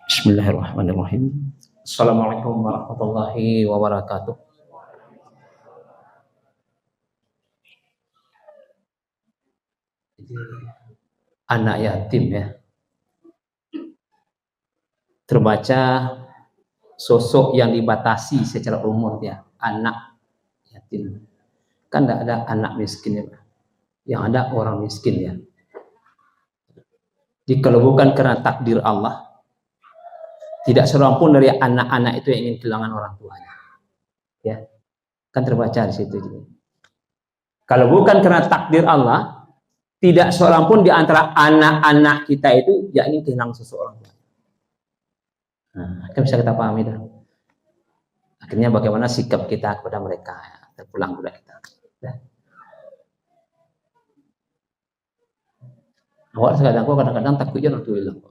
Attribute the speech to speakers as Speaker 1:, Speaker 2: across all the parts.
Speaker 1: Bismillahirrahmanirrahim. Assalamualaikum warahmatullahi wabarakatuh. Anak yatim ya. Terbaca sosok yang dibatasi secara umur ya, anak yatim. Kan tidak ada anak miskin ya, yang ada orang miskin ya. Jadi kalau bukan karena takdir Allah, tidak seorang pun dari anak-anak itu yang ingin kehilangan orang tuanya. Ya, kan terbaca di situ. Kalau bukan karena takdir Allah, tidak seorang pun di antara anak-anak kita itu yang ingin kehilangan seseorang. Nah, kan bisa kita pahami dah. Akhirnya bagaimana sikap kita kepada mereka, ya, terpulang kepada kita. Ya. Awak kadang-kadang takut je nak tu hilang.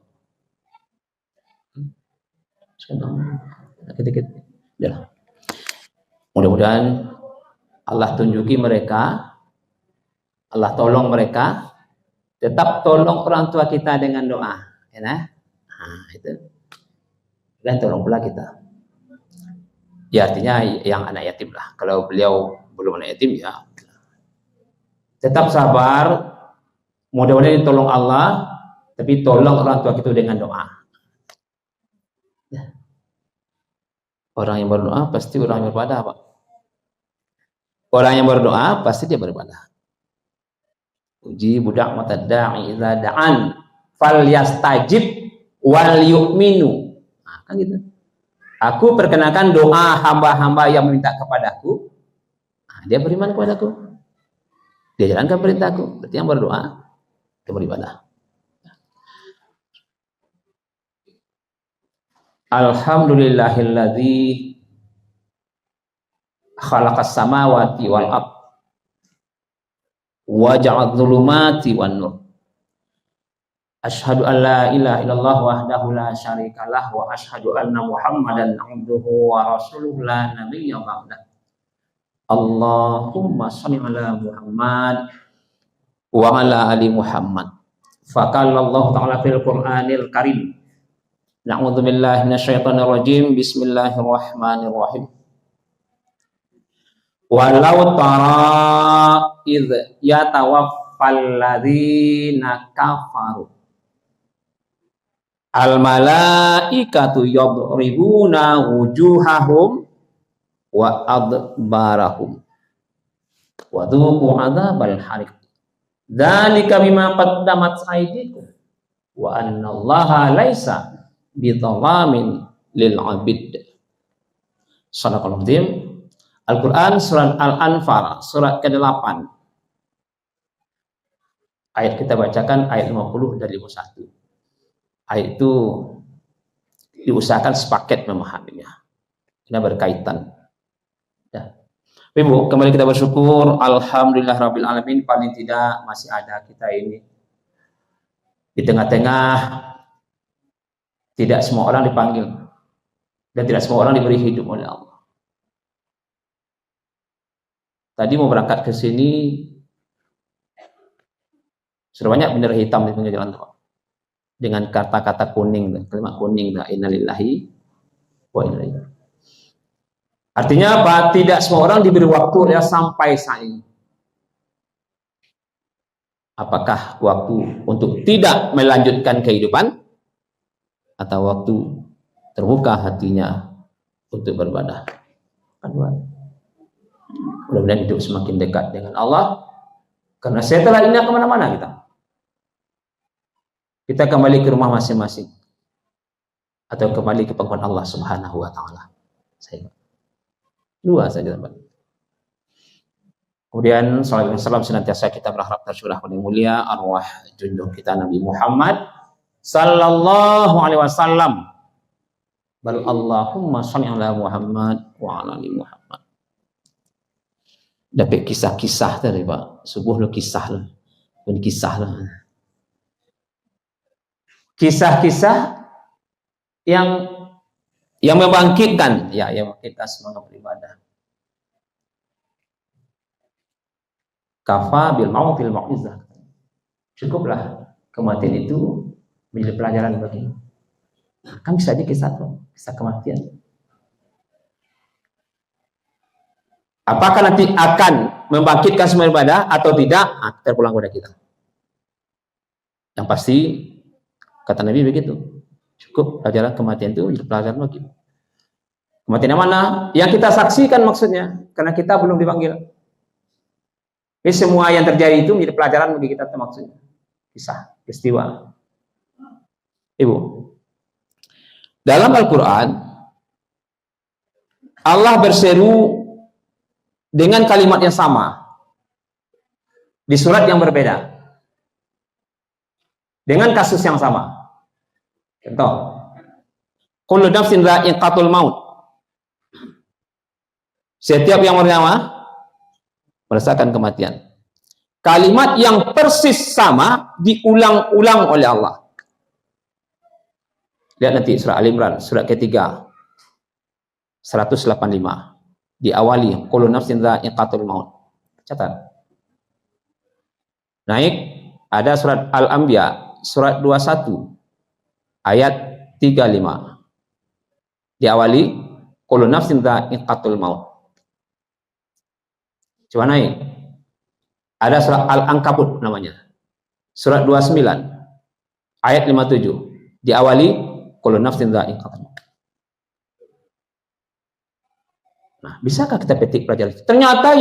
Speaker 1: Sedikit-sedikit. Ya. Mudah-mudahan Allah tunjuki mereka, Allah tolong mereka, tetap tolong orang tua kita dengan doa, ya nah? Itu. Dan tolong pula kita. Ya artinya yang anak yatim lah. Kalau beliau belum anak yatim ya tetap sabar. Mudah-mudahan tolong Allah, tapi tolong orang tua kita dengan doa. Ya. Orang yang berdoa pasti orang yang beribadah, Pak. Orang yang berdoa pasti dia beribadah. Uji budak mata da'i idza da'an falyastajib wal yu'minu. Nah, kan gitu. Aku perkenalkan doa hamba-hamba yang meminta kepadaku. Nah, dia beriman kepadaku. Dia jalankan perintahku. Berarti yang berdoa dia beribadah. Alhamdulillahilladzi khalaqas samawati wal ardh wa ja'al dhulumati wan nur. Asyhadu an la ilaha illallah wahdahu la syarikalah wa asyhadu anna Muhammadan abduhu wa rasuluhu la nabiyya ba'dah. Allahumma shalli ala Muhammad wa ala ali Muhammad. Faqala Allah ta'ala fil Qur'anil Karim. Na'udzu billahi minasyaitonir rajim. Bismillahirrahmanirrahim. Walau tara idh yatawaffal ladzina kafaru al malaikatu yadribuna wujuhahum wa adbarahum wa dhuqu adzabal hariq dzalika bima qaddamat aydikum wa annallaha laisa bidzallamin lil 'abid. Shadaqallahu azim. Al-Quran surat Al-Anfal surat ke-8 ayat kita bacakan ayat 50 dan 51. Ayat itu diusahakan sepaket memahaminya karena berkaitan ya. Ibu, kembali kita bersyukur alhamdulillah rabbil alamin, paling tidak masih ada kita ini di tengah-tengah. Tidak semua orang dipanggil dan tidak semua orang diberi hidup oleh Allah. Tadi mau berangkat ke sini sudah banyak bendera hitam di pinggir jalan tol dengan kata-kata kuning, kalimat kuning, la innalillahi wa inna ilaihi. Artinya apa? Tidak semua orang diberi waktu ya sampai saat ini. Apakah waktu untuk tidak melanjutkan kehidupan atau waktu terbuka hatinya untuk beribadah? Mudah-mudahan hidup semakin dekat dengan Allah, karena setelah ini kemana-mana kita kembali ke rumah masing-masing atau kembali ke pangkuan Allah Subhanahu wa Ta'ala. Dua saja teman. Kemudian salawat dan salam senantiasa kita berharap tercurah paling mulia arwah junjung kita Nabi Muhammad sallallahu alaihi wasallam. Bal Allahumma shalli ala Muhammad wa ala ali Muhammad. Dapat kisah-kisah tadi Pak, subuh lo kisah lah, bukan kisah lah. Kisah-kisah yang membangkitkan, ya, yang kita semangat beribadah. Kafa bil mautil mau'izah. Cukuplah kematian itu menjadi pelajaran bagi Kan bisa aja kisah kematian. Apakah nanti akan membangkitkan semua ibadah atau tidak? Terpulang kepada kita. Yang pasti kata Nabi begitu. Cukup pelajaran kematian itu menjadi pelajaran wajib. Kematian yang mana? Yang kita saksikan maksudnya, karena kita belum dipanggil. Jadi semua yang terjadi itu menjadi pelajaran bagi kita maksudnya. Kisah, peristiwa. Ibu, dalam Al-Quran Allah berseru dengan kalimat yang sama di surat yang berbeda dengan kasus yang sama. Contoh, kullu nafsin dha'iqatul maut. Setiap yang bernyawa merasakan kematian. Kalimat yang persis sama diulang-ulang oleh Allah. Lihat nanti surah Al-Imran, surat ketiga 185. Diawali kullu nafsin dha'iqatul maut. Catat. Naik ada surat Al-Anbiya surat 21 ayat 35. Diawali kullu nafsin dha'iqatul maut. Coba naik. Ada surat Al-Ankabut namanya. Surat 29 ayat 57. Diawali kullu nafsin dha'iqatul maut. Nah, bisakah kita petik pelajaran? Ternyata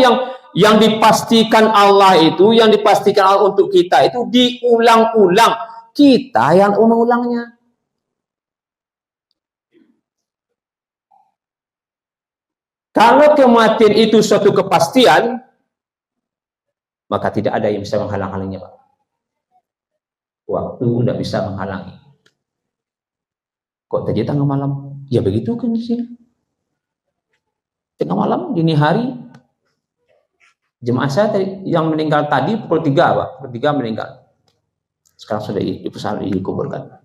Speaker 1: yang dipastikan Allah itu, yang dipastikan Allah untuk kita itu diulang-ulang. Kita yang mengulangnya. Kalau kematian itu suatu kepastian, maka tidak ada yang bisa menghalang-halanginya, Pak. Waktu tidak bisa menghalangi. Kok terjadi tengah malam? Ya begitu kan di sini. Tengah malam, dini hari, jemaah saya yang meninggal tadi pukul 3, Pak. Pukul 3 meninggal. Sekarang sudah dikuburkan.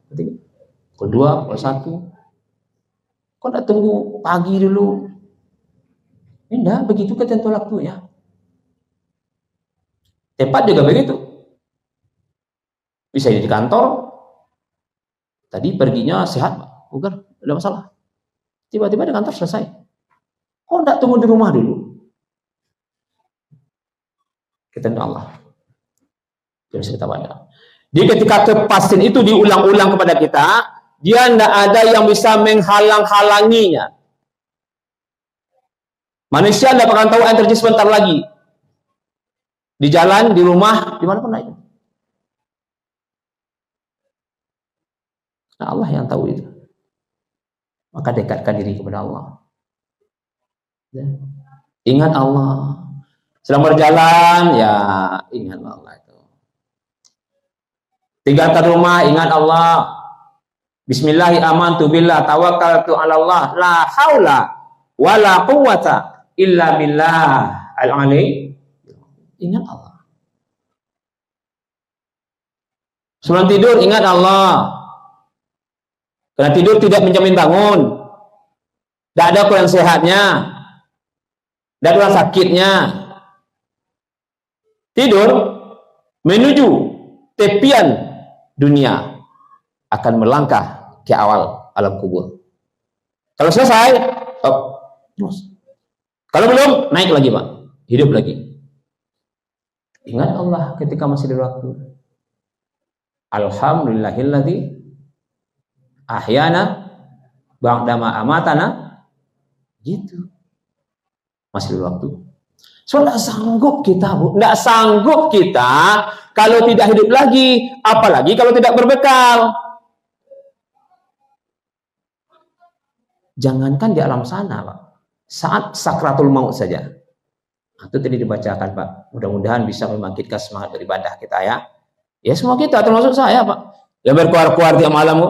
Speaker 1: Pukul 2, pukul 1. Kok tidak tunggu pagi dulu? Tidak, begitu ketentuan waktunya. Tempat juga begitu. Bisa di kantor. Tadi perginya sehat, Pak. Bukan, tidak masalah. Tiba-tiba di kantor selesai. Kok tidak tunggu di rumah dulu? Ketentuan Allah. Jadi kita pada. Jadi ketika kepastian itu diulang-ulang kepada kita, dia tidak ada yang bisa menghalang-halanginya. Manusia tidak akan tahu yang terjadi sebentar lagi. Di jalan, di rumah, dimanapun itu. Nah, Allah yang tahu itu. Maka dekatkan diri kepada Allah. Ya. Ingat Allah. Sedang berjalan, ya ingat Allah itu. Tinggalkan rumah, ingat Allah. Bismillahi amantu billah tawakkaltu ala Allah la haula wala quwwata illa billah al-ali. Ingat Allah. Sebelum tidur ingat Allah. Karena tidur tidak menjamin bangun. Tidak ada kurang sehatnya. Tidak ada kurang sakitnya. Tidur menuju tepian dunia akan melangkah ke awal alam kubur. Kalau selesai, stop. Kalau belum, naik lagi, Pak. Hidup lagi. Ingat Allah ketika masih ada waktu. Alhamdulillahilladzi ahyana ba'dama amatana. Gitu. Masih ada waktu. So, tidak sanggup kita, Bu. Tidak sanggup kita kalau tidak hidup lagi. Apalagi kalau tidak berbekal. Jangankan di alam sana, Pak. Saat sakratul maut saja. Itu tadi dibacakan, Pak. Mudah-mudahan bisa membangkitkan semangat beribadah kita, ya. Ya, semua kita, termasuk saya, Pak. Yang berkuar-kuar tiap malam, Bu.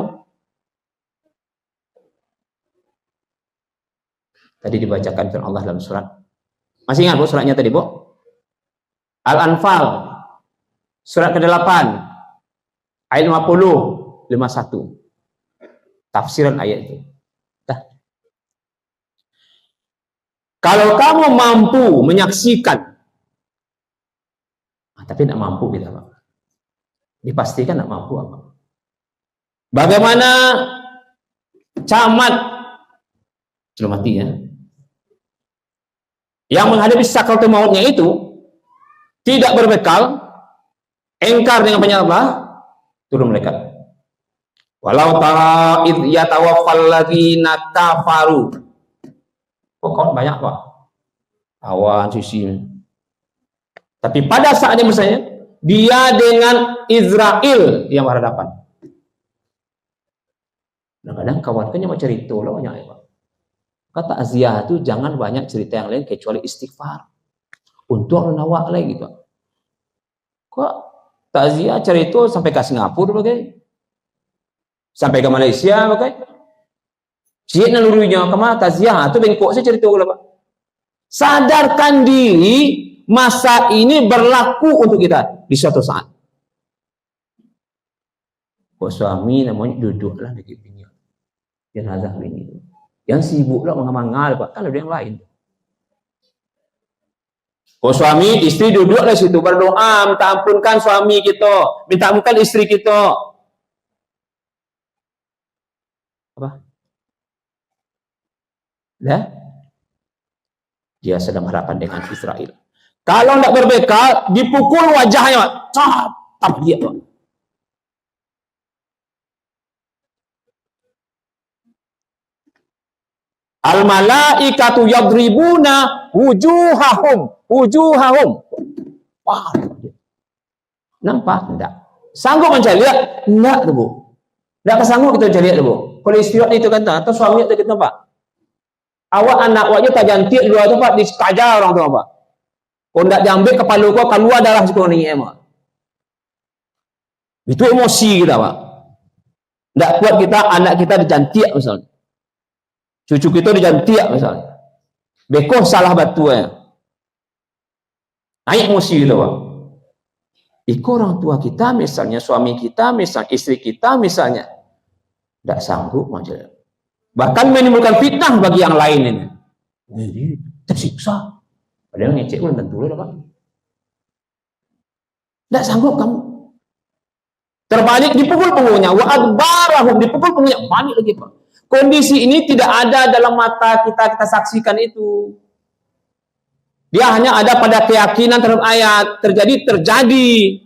Speaker 1: Tadi dibacakan firman Allah dalam surat. Masih ingat, Bu, suratnya tadi, Bu? Al-Anfal. Surat ke-8. Ayat 50, 51. Tafsiran ayat itu. Kalau kamu mampu menyaksikan, tapi tidak mampu kita, Pak. Dipastikan tidak mampu, apa? Bagaimana camat, sudah mati ya. Yang menghadapi sakaratul mautnya itu tidak berbekal, engkar dengan banyak apa? Turun malaikat. Walau tara id yatawaffal ladzina kafaru. Kok banyak Pak? Awan sisi. Tapi pada saat yang misalnya dia dengan Israel yang berhadapan. Kadang-kadang kawan kan mau cerita lah banyak ya Pak. Kata Azia itu jangan banyak cerita yang lain kecuali istighfar. Untuk nawak lagi gitu. Kok Azia cerita sampai ke Singapura bagai? Sampai ke Malaysia bagai? Siap nalurunya kemana Taziah itu bengkok saya cerita lah Pak. Sadarkan diri masa ini berlaku untuk kita di suatu saat. Kok suami namanya duduklah di pinggir jenazah ini. Yang sibuklah mengamal Pak, kan ada yang lain. Kok suami istri duduklah situ berdoa minta ampunkan suami kita, minta ampunkan istri kita. Apa? Ya? Dia sedang harapan dengan Israel. Kalau tidak berbekal, dipukul wajahnya, cap dia Pak. Al malaikatu yadribuna wujuhahum. Wah. Nampak? Enggak. Sanggup mencari lihat? Enggak, Bu. Enggak sanggup kita cari lihat, Bu. Kalau istri itu kata atau suami itu kita Pak. Awak anak wajah tak jantik dua tu Pak, dikajar orang tua Pak. Kalau enggak diambil kepala kau keluar darah sekolah ni Pak. Itu emosi kita Pak. Enggak kuat kita anak kita dijantik misalnya. Cucu kita dijantik misalnya. Bekoh salah batu ya. Naik emosi kita Pak. Ikut orang tua kita misalnya, suami kita misalnya, istri kita misalnya. Tidak sanggup macam. Bahkan menimbulkan fitnah bagi yang lain ini. Jadi tersiksa. Padahal ngecek pun tentu lah Pak. Tidak sanggup kamu. Terbalik dipukul punggungnya. Wa adbarahum, dipukul punggungnya. Balik lagi Pak. Kondisi ini tidak ada dalam mata kita saksikan itu. Dia hanya ada pada keyakinan terhadap ayat. Terjadi.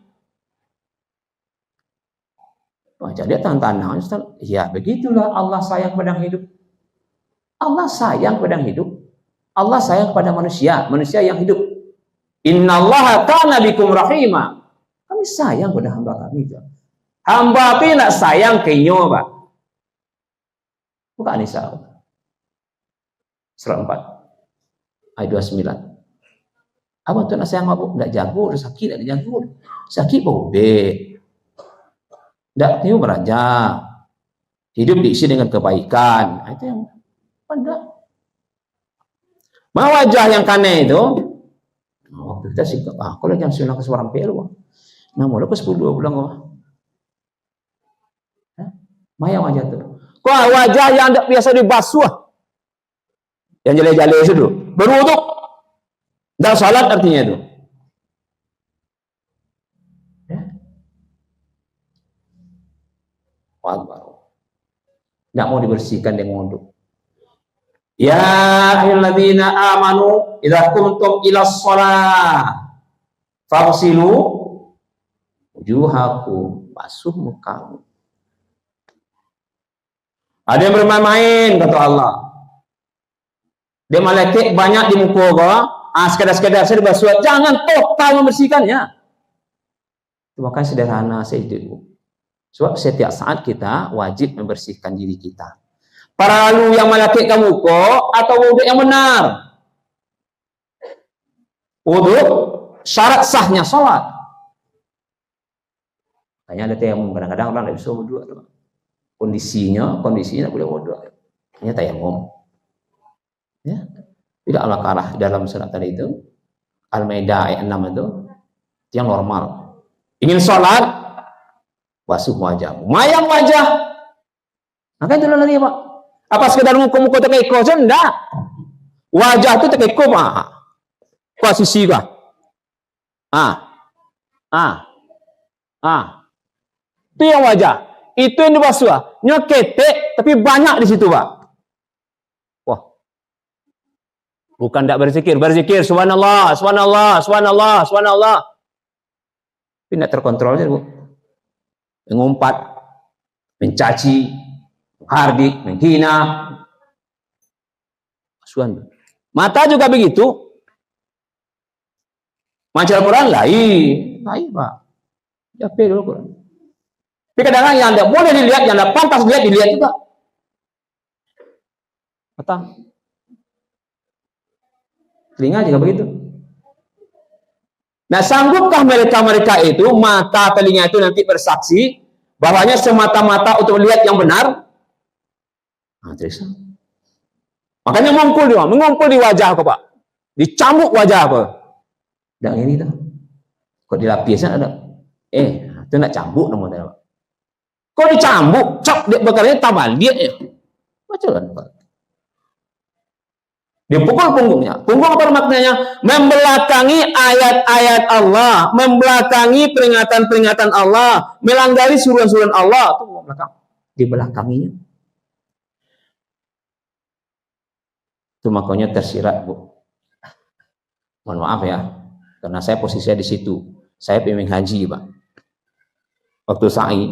Speaker 1: Wah, jadi tantangan Ustaz. Ya begitulah Allah sayang kepada yang hidup. Allah sayang kepada yang hidup. Allah sayang kepada manusia yang hidup. Innallaha kana bikum rahimah. Kami sayang kepada hamba kami. Hamba tapi nak sayang kenyo Pak. Buka Nisa surat 4 ayat 29. Apa tuh nak sayang apa? Tidak jago, sakit tidak jago. Sakit bobek. Tidak tiu beraja. Hidup diisi dengan kebaikan. Itu yang pada. Mau wajah yang kane itu. Waktu kita sih, kalau jam 9 ke suara pelu. Nah, mulai ke 10 bulan kok. Maya wajah tu. Kok wajah yang tidak biasa dibasuh. Yang jale-jale itu berwuduk. Dan salat artinya itu. Tidak mau dibersihkan dengan wuduk. Ya ayyuhalladzina amanu idza qumtum ila shalah faghsilu wujuhakum, basuh mukamu. Ada yang bermain-main kata Allah. Dia malaikat banyak di muka kau, sekedar saya dibasuh, jangan total membersihkannya. Itu makanya sederhana saya itu. Sebab setiap saat kita wajib membersihkan diri kita. Para lalu yang malaikat kamu kok atau wudhu yang benar. Wudhu syarat sahnya sholat. Hanya ada tayamum, kadang-kadang orang tidak bisa wudhu. Kondisinya tak boleh wudhu. Hanya tayamum. Ya. Tidak ala karah dalam surat tadi itu. Al-Maidah ayat 6 itu yang normal. Ingin sholat, basuh wajah, mayang wajah. Maka itu lagi Pak. Apa sekedar muka-muka terkeko saja? Enggak. Wajah itu terkeko Pak. Posisi kah? Itu yang wajah.
Speaker 2: Itu yang dibasuh. Nya ketek, tapi banyak di situ, Pak. Wah. Bukan tak berzikir. Berzikir, subhanallah, subhanallah, subhanallah, subhanallah. Tapi tidak terkontrol saja, Bu. Mengumpat, mencaci, menghardik, menghina. Basuhan. Mata juga begitu. Baca Al-Quran lain, Pak. Jape dulu Quran. Tapi kadang-kadang yang tidak boleh dilihat, yang tidak pantas dilihat juga. Mata. Telinga juga begitu. Nah, sanggupkah mereka itu, mata, telinga itu nanti bersaksi bahwanya semata-mata untuk melihat yang benar? Nah, terus. Makanya mengumpul di wajah kau, Pak. Dicambuk wajah kau. Dah ini dah. Kok dilapisnya ada? Itu nak cambuk namanya. Kok dicambuk? Cok dia bekalnya tambal dia ya. Macam Pak. Dipukul punggungnya. Punggung apa maknanya? Membelakangi ayat-ayat Allah, membelakangi peringatan-peringatan Allah, melanggari suruhan-suruhan Allah. Itu belakang. Dibelakanginya. Itu makanya tersirat, Bu. Mohon maaf ya, karena saya posisinya di situ. Saya pemimpin haji, Pak. Waktu sa'i,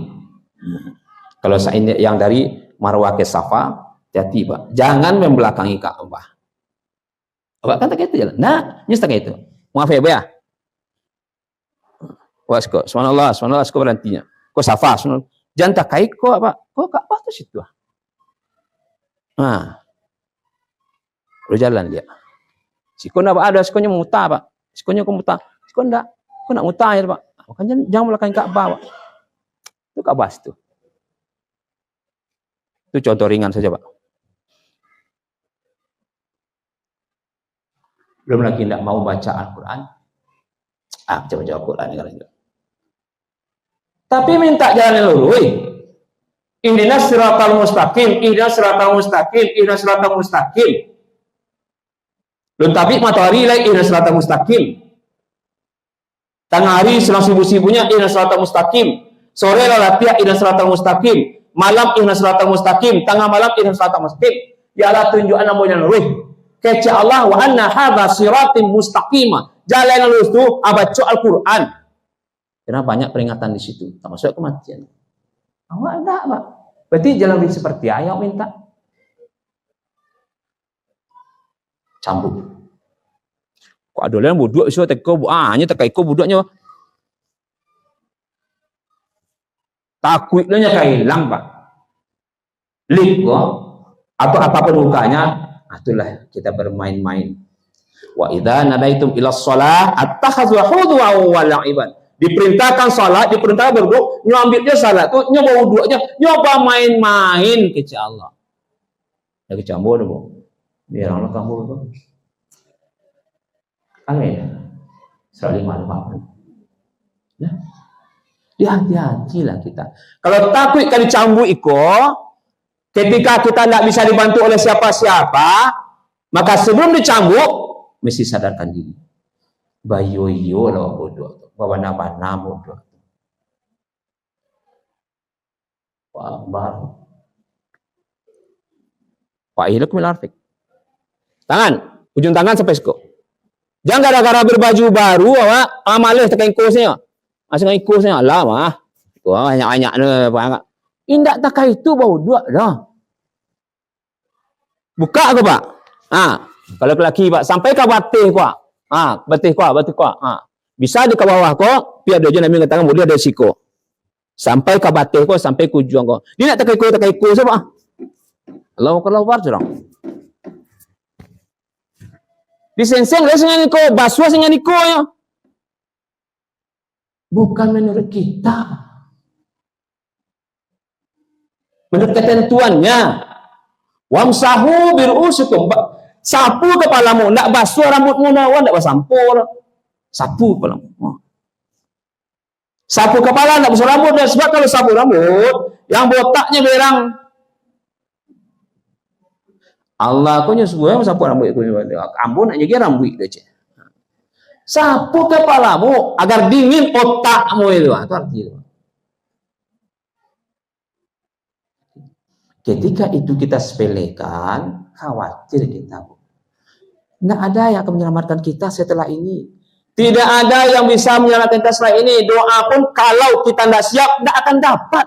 Speaker 2: kalau sa'i yang dari Marwah ke Safa, hati, Pak. Jangan membelakangi Ka'bah. Pak kata gitu jalan. Nah, nyestak itu. Maaf ya, Bu ya. Wah, kok subhanallah, kok berhentinya. Kok Safa, subhanallah. Jangan takai kok, Pak. Kok Ka'bah tuh situ. Nah. Berjalan dia. Siko ndak ada, sikonya muta, Pak. Sikonya kok muta. Siko ndak. Kok nak muta ya, Pak. Makanya jangan belakang Ka'bah, Pak. Itu Ka'bah itu. Itu contoh ringan saja, Pak. Belum lagi tidak mau baca Al-Quran. Coba Al-Quran ya. Tapi minta jalan yang lurus. Ihdinas siratal mustaqim, ihdinas siratal mustaqim, ihdinas siratal mustaqim. Belum tapi matahari lagi ihdinas siratal mustaqim. Tengah hari sedang sibuk-sibuknya ihdinas siratal mustaqim. Sore latihan ihdinas siratal mustaqim. Malam ihdinas siratal mustaqim. Tengah malam ihdinas siratal mustaqim. Ya Allah tunjukkan nama yang lurus. Kece Allah wa anna hadza siratim mustaqimah. Jalan yang lurus itu baca Al-Quran. Karena banyak peringatan di situ, termasuk kematian. Awak enggak, Pak. Berarti jalan lurus seperti ayat minta. Cambuk. Kok ada yang buduk isu teko hanya tekai ko buduknya. Takutnya kayak hilang, Pak. Lip kok atau apapun mukanya. Itulah kita bermain-main. Wa idza nadaitum ila shalah attakhadhu hudwa wa la'iban. Diperintahkan salat, diperintahkan berdoa, nyambilnya salat tuh nyoba wudunya, nyoba main-main ke Allah. Ya kecambur Bu. Biar Allah kamu itu. Amin. Saling manfaat. Ya, hati-hatilah kita. Kalau takut kali cambuk iko, ketika kita tidak bisa dibantu oleh siapa-siapa, maka sebelum dicambuk, mesti sadarkan diri. Bayoyo lah bodoh, bawana-bana bodoh. Pak iluk milarfik. Tangan, ujung tangan sampai siko. Jangan gara-gara berbaju baru, awak amalih tekan ikosnya. Asal ikosnya lama. Wah, banyak-banyak ne, indak tak itu bau dua dah. Buka ke Pak? Kalau lelaki Pak, sampai ke batih Pak. Batih Pak. Bisa di ke bawah kok, biar dia nabi katakan boleh ada siko. Sampai ke batih kok, sampai ke ujung kok. Dia nak takai ko siapa? Kalau keluar curang. Disenseng dia dengan iko, baswa dengan iko ya. Bukan menurut kita. Menurut ketentuannya. Wamsahu birusukum. Sapu kepalamu, ndak basuh rambutmu nawan, ndak basampur. Sapu kepalamu. Sapu kepala ndak basuh rambut, sebab kalau sapu rambut yang botaknya berang. Allah ko nyusuh sapu rambut itu. Ambon nak jaga rambut itu. Sapu kepalamu agar dingin otakmu itu. Itu artinya.
Speaker 1: Ketika itu kita sepelekan, khawatir kita. Nggak ada yang akan menyelamatkan kita setelah ini.
Speaker 2: Tidak ada yang bisa menyelamatkan kita setelah ini. Doa pun kalau kita tidak siap, tidak akan dapat.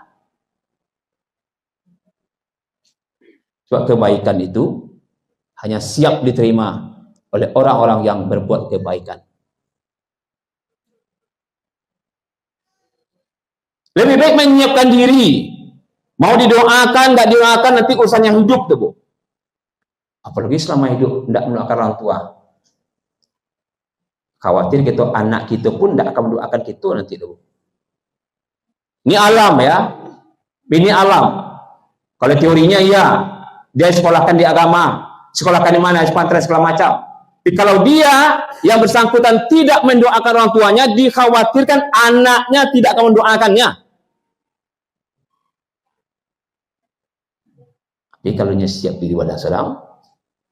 Speaker 2: Sebab kebaikan itu hanya siap diterima oleh orang-orang yang berbuat kebaikan. Lebih baik menyiapkan diri. Mau didoakan, nggak didoakan, nanti urusan yang hidup tuh, Bu. Apalagi selama hidup tidak mendoakan orang tua. Khawatir kita anak kita pun tidak akan mendoakan kita nanti tuh. Ini alam ya. Ini alam. Kalau teorinya iya, dia sekolahkan di agama, sekolahkan di mana, pesantren segala macam. Tapi kalau dia yang bersangkutan tidak mendoakan orang tuanya, dikhawatirkan anaknya tidak akan mendoakannya.
Speaker 1: Jadi kalau siap diri wadah salam,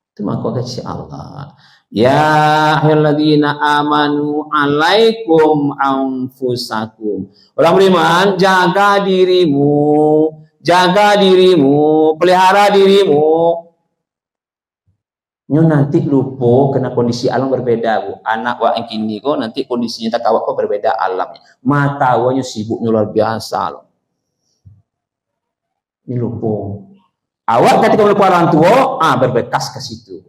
Speaker 1: itu maka kasih Allah. Ya ayyuhalladzina amanu alaikum anfusakum. Orang beriman, jaga dirimu, pelihara dirimu. Nyo nanti lupa kena kondisi alam berbeda, Bu. Anak wa yang kini kok nanti kondisinya tak kawak kok berbeda alamnya. Mata wanya sibuknya luar biasa loh. Ini lupa. Awak ketika melupa orang tua, berbekas ke situ.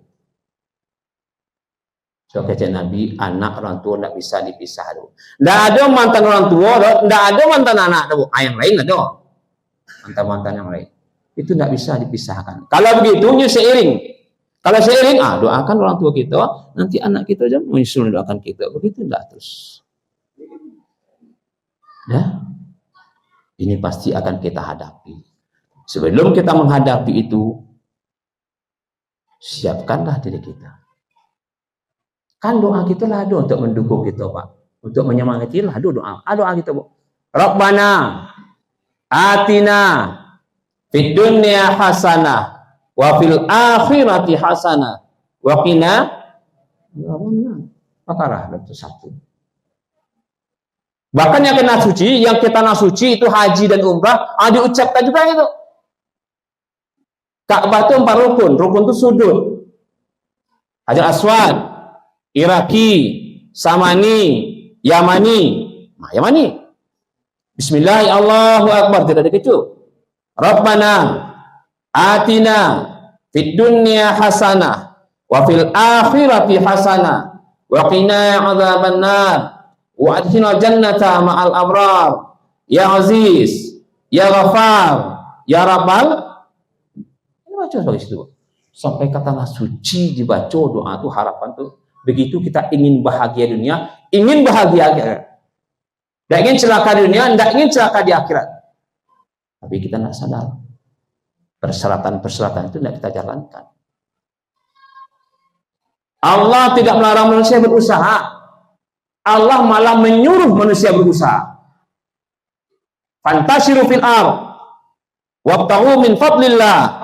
Speaker 1: So kata Nabi, anak orang tua tidak bisa dipisah. Tidak ada mantan orang tua, tidak ada mantan anak. Yang lain ada. Mantan-mantan yang lain. Itu tidak bisa dipisahkan. Kalau begitu, seiring. Kalau seiring, doakan orang tua kita, nanti anak kita aja menyusul doakan kita. Begitu tidak terus. Ya, ini pasti akan kita hadapi. Sebelum kita menghadapi itu, siapkanlah diri kita. Kan doa kita lah untuk mendukung kita, Pak. Untuk menyemangati lah doa. Doa kita, Bu. Rabbana atina fid dunya hasanah wa fil akhirati hasanah wa qina Baqarah 1. Bahkan yang kena suci, yang kita nasuci itu haji dan umrah, diucapkan juga itu. Ka'bah itu 4 rukun. Rukun itu sudut. Hajar Aswad, Iraki, Samani, Yamani. Nah, Yamani. Bismillah, Allahu Akbar. Tidak ada kecu. Rabbana atina fid dunya hasanah wa fil akhirati hasanah wa qina adzabannar wa adkhilna jannata ma'al abrar. Ya Aziz, Ya Ghafar, Ya Rabbal. Baca sebagai situ. Sampai kata suci dibaca doa itu harapan tuh. Begitu kita ingin bahagia dunia, ingin bahagia akhirat. Tidak ingin celaka di dunia, tidak ingin celaka di akhirat. Tapi kita tidak sadar. Persyaratan-persyaratan itu tidak kita jalankan. Allah tidak melarang manusia berusaha. Allah malah menyuruh manusia berusaha. Fantashiru fil ardh wabtaghu min fadlillah.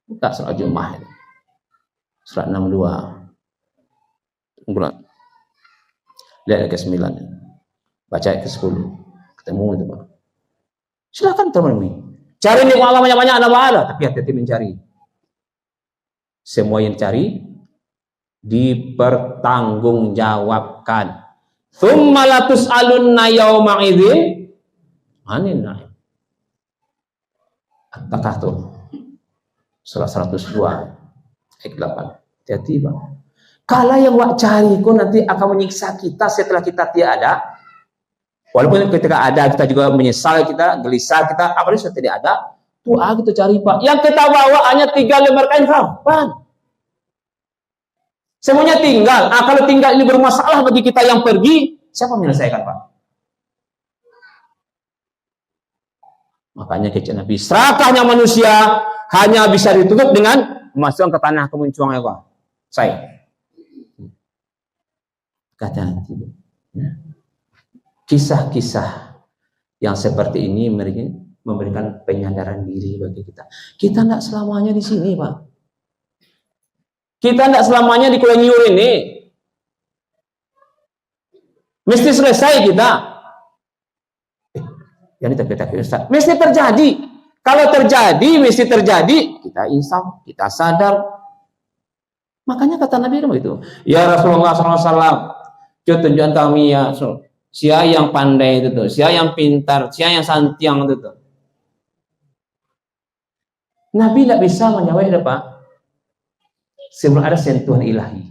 Speaker 1: Buka surat Jummah itu. Surat 62. Lihat ayat ke-9. Baca ayat ke-10. Ketemu itu, Pak. Silakan teman-teman. Cari nikmat Allah banyak-banyak, ada, tapi hati-hati mencari. Semua yang cari dipertanggungjawabkan. Tsumma latus'alunna yauma idzin 'anil na'im. At-Takatsur. Surah 102 ayat 8. Hati-hati, Bang. Kalau yang wak cari kok nanti akan menyiksa kita setelah kita tiada. Walaupun ketika ada kita juga menyesal, kita gelisah, kita apalagi sudah tidak ada. Doa kita cari, Pak. Yang kita bawa hanya 3 lembar kain kafan. Semuanya tinggal. Kalau tinggal ini bermasalah bagi kita yang pergi, siapa menyelesaikan, Pak? Makanya kecil Nabi, serakahnya manusia hanya bisa ditutup dengan memasukkan ke tanah kemunculan Allah. Saya kata kisah-kisah yang seperti ini memberikan penyadaran diri bagi kita. Kita tidak selamanya di sini, Pak. Kita tidak selamanya di Kuala Nyur ini. Mesti selesai kita. Yang ini tapi Ustaz. Mesti terjadi.
Speaker 2: Kalau terjadi, mesti terjadi, kita insaf, kita sadar. Makanya kata Nabi itu, ya Rasulullah SAW, tunjukkan kami ya, siapa yang pandai itu tuh, siapa yang pintar, siapa yang santiang itu tuh. Nabi tidak bisa menjawab apa sebelum ada sentuhan ilahi.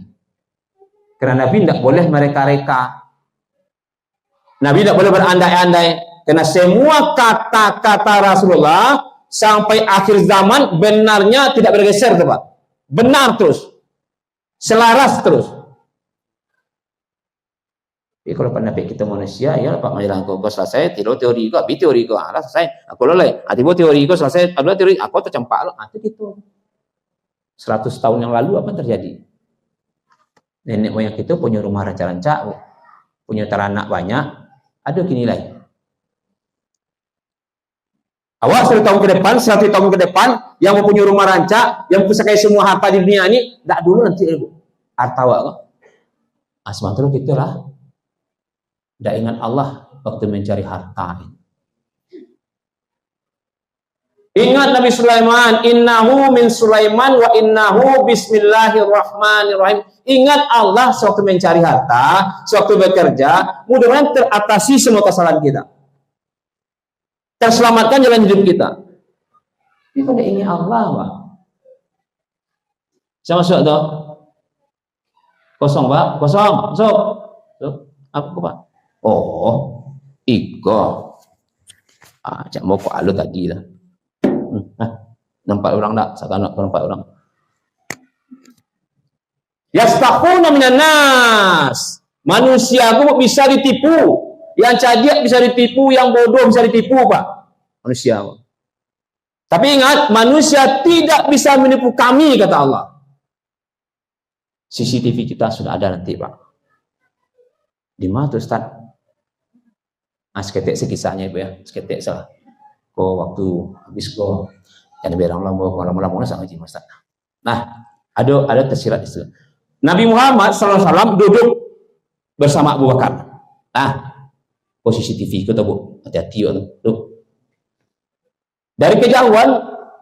Speaker 2: Karena Nabi tidak boleh mereka-reka. Nabi tidak boleh berandai-andai. Karena semua kata-kata Rasulullah sampai akhir zaman benarnya tidak bergeser, Pak. Benar terus. Selaras terus. Jadi kalau Nabi kita manusia, ya Pak Majelang kau selesai, teori kau, abi teori kau, selesai. Aku lolai, atibo teori kau selesai, ada teori, aku tercempak lo, itu gitu. 100 tahun yang lalu apa terjadi? Nenek moyang kita punya rumah ranca-ranca, punya teranak banyak, ada kini lain. Awak 100 tahun ke depan, 100 tahun ke depan, yang mempunyai rumah ranca, yang pusakai semua harta di dunia ini, tak dulu nanti harta awak. Asmantul kita lah. Tidak ingat Allah waktu mencari harta. Ingat Nabi Sulaiman, innahu min Sulaiman wa innahu bismillahirrahmanirrahim. Ingat Allah sewaktu mencari harta, sewaktu bekerja, mudah-mudahan teratasi semua kesalahan kita. Terselamatkan jalan hidup kita. Ini pada ingin Allah, Pak. Saya masuk tuh. Kosong, Pak. Kosong. Masuk. Apa, Pak? Oh, iko. Cak mau kok alu tadi lah. Nampak orang tak? Sekarang nampak orang. Yastaquna minan nas. Manusia itu bisa ditipu. Yang cerdik bisa ditipu, yang bodoh bisa ditipu, Pak. Manusia. Tapi ingat, manusia tidak bisa menipu kami, kata Allah. CCTV kita sudah ada nanti, Pak. Di mana tuh, Ustaz? Seketik sekisahnya, Ibu ya. Seketik salah. Kok waktu habis kok yang berang lama sangat jimat, Ustaz. Nah, ada tersirat itu. Nabi Muhammad SAW duduk bersama Abu Bakar. Posisi TV kita, Bu. Hati-hati tuh. Dari kejauhan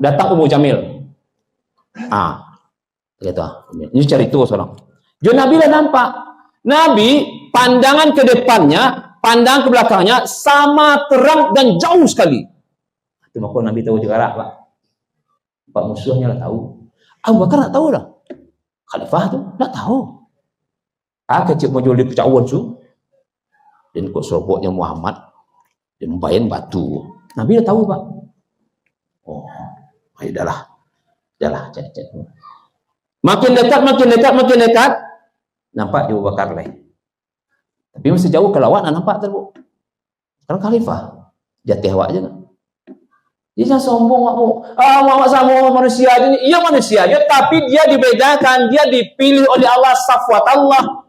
Speaker 2: datang Ummu Jamil. Gitu. Ini cari itu seorang. Jadi Nabi lah nampak. Nabi pandangan ke depannya, pandangan ke belakangnya sama terang dan jauh sekali. Itu makanya Nabi tahu juga Pak. Pak musuhnya lah tahu. Abu Bakar tak tahu lah. Khalifah tu tak tahu. Kecil majuli kecauan su. Dan kok soboknya Muhammad dan membayang batu. Nabi dah tahu, Pak. Oh, dah lah. Makin dekat. Nampak dia bakar lain. Tapi masih jauh kalau awak nak nampak terbu. Sekarang khalifah. Jatih awak aja. Dia jangan sombong kamu. Awak sama manusia aja nih. Iya manusia aja, tapi dia dibedakan, dia dipilih oleh Allah safwat Allah.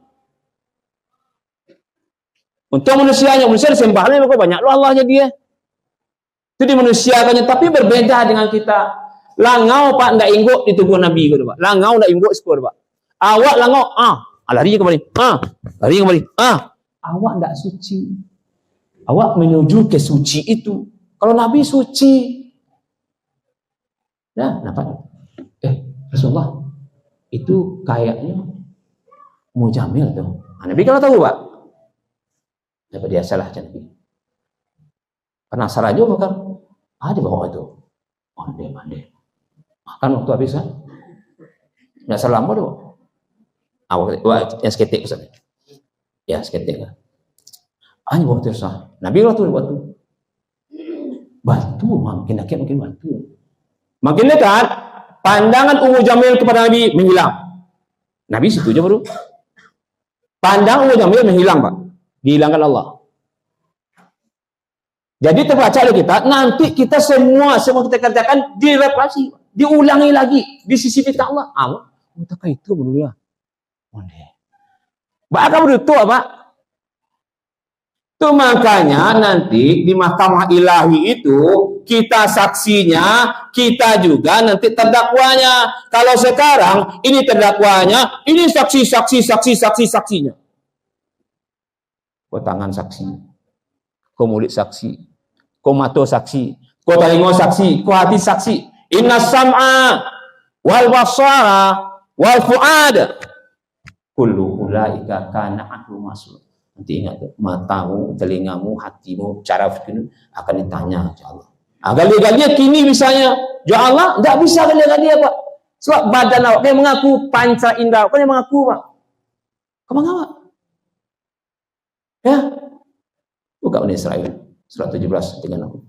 Speaker 2: Untuk manusia disembahnya kok banyak loh Allahnya dia. Itu dimanusiakannya, tapi berbeda dengan kita. Langau Pak ndak ingguk di tubuh Nabi gitu Pak. Langau ndak ingguk skor Pak. Awak langau lari kembali. Lari kembali. Awak ndak suci. Awak menuju ke suci itu. Kalau Nabi suci. Nah, nampak. Rasulullah itu kayaknya Mujamil tuh. Nabi kalau tahu, Pak. Dapat dia salah Nabi. Penasaran juga kan? Ada bawah itu. Mande. Makan waktu habis kan? Nggak selama tuh. Seketik Ustaz. Ya, seketik kan. Hanya waktu sah. Nabi waktu batu makin batu. Makin dekat, pandangan Ummu Jamil kepada Nabi menghilang. Nabi situ aja baru. Pandang Ummu Jamil menghilang, Pak. Dihilangkan Allah. Jadi terbaca oleh kita, nanti kita semua kita kerjakan direplikasi, diulangi lagi, disisipkan Allah. Tak itu dulu ya. Bakal begitu Pak. Itu makanya nanti di mahkamah ilahi itu kita saksinya, kita juga nanti terdakwanya. Kalau sekarang ini terdakwanya, ini saksinya. Kau tangan saksi, kau mulut saksi, kau mata saksi, Kau telinga saksi, kau hati saksi. Inna sam'a wal basara wal fu'ada kullu ulaika kana anhu mas'ul. Nanti ingat, matamu, telingamu, hatimu, cara fikirmu akan ditanya oleh Allah. Gali-gali kini misalnya, ya Allah, tidak bisa gali-gali apa? Sebab badan awak, dia mengaku panca indera, kau yang mengaku Pak. Kau mengapa? Ya, buka Bani Israel, surat 17 dengan aku.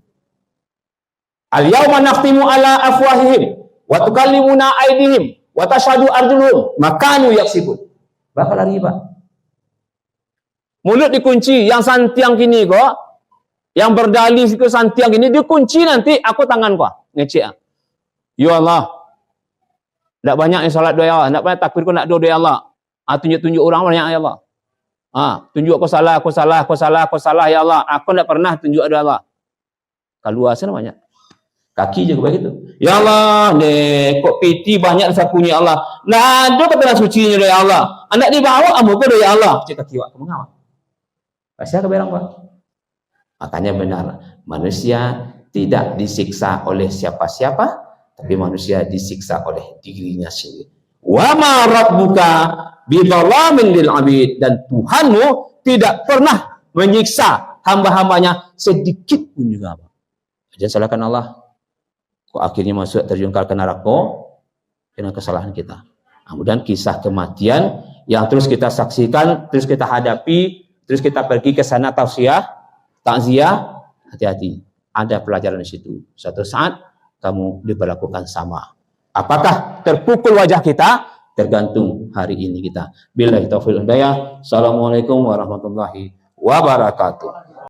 Speaker 2: Al-yawma nakhtimu ala afwahihim wa tukallimuna aydihim wa tashhadu arjuluhum makanu yaksibun. Bakal riba. Mulut dikunci, yang santiang kini kok, yang berdalih ke santiang kini dikunci nanti aku tangan kau. Ngecek. Ya Allah. Tak banyak yang salat doa Allah, tak banyak takbir kau nak doa Allah. Tunjuk-tunjuk orang banyak ya Allah. Tunjuk aku salah ya Allah. Aku tak pernah tunjuk doa Allah. Kalau asal banyak. Kaki je begitu. Ya Allah, kok piti banyak sakunya Allah. Nah, ada kata sucinya dari Allah. Anak dibawa amu ke dari Allah. Cek kaki wak mengawal. Pasal ke berang Pak. Makanya benar, manusia tidak disiksa oleh siapa-siapa, tapi manusia disiksa oleh dirinya sendiri. Wa ma rabbuka bidhalamin lil 'abid, dan Tuhanmu tidak pernah menyiksa hamba-hambanya sedikit pun juga. Jangan salahkan Allah. Kok akhirnya masuk terjungkal ke neraka dengan kesalahan kita. Kemudian kisah kematian yang terus kita saksikan, terus kita hadapi, terus kita pergi ke sana takziah, hati-hati. Ada pelajaran di situ. Suatu saat kamu diperlakukan sama. Apakah terpukul wajah kita? Tergantung hari ini kita. Billahi taufiq wal hidayah. Assalamualaikum warahmatullahi wabarakatuh.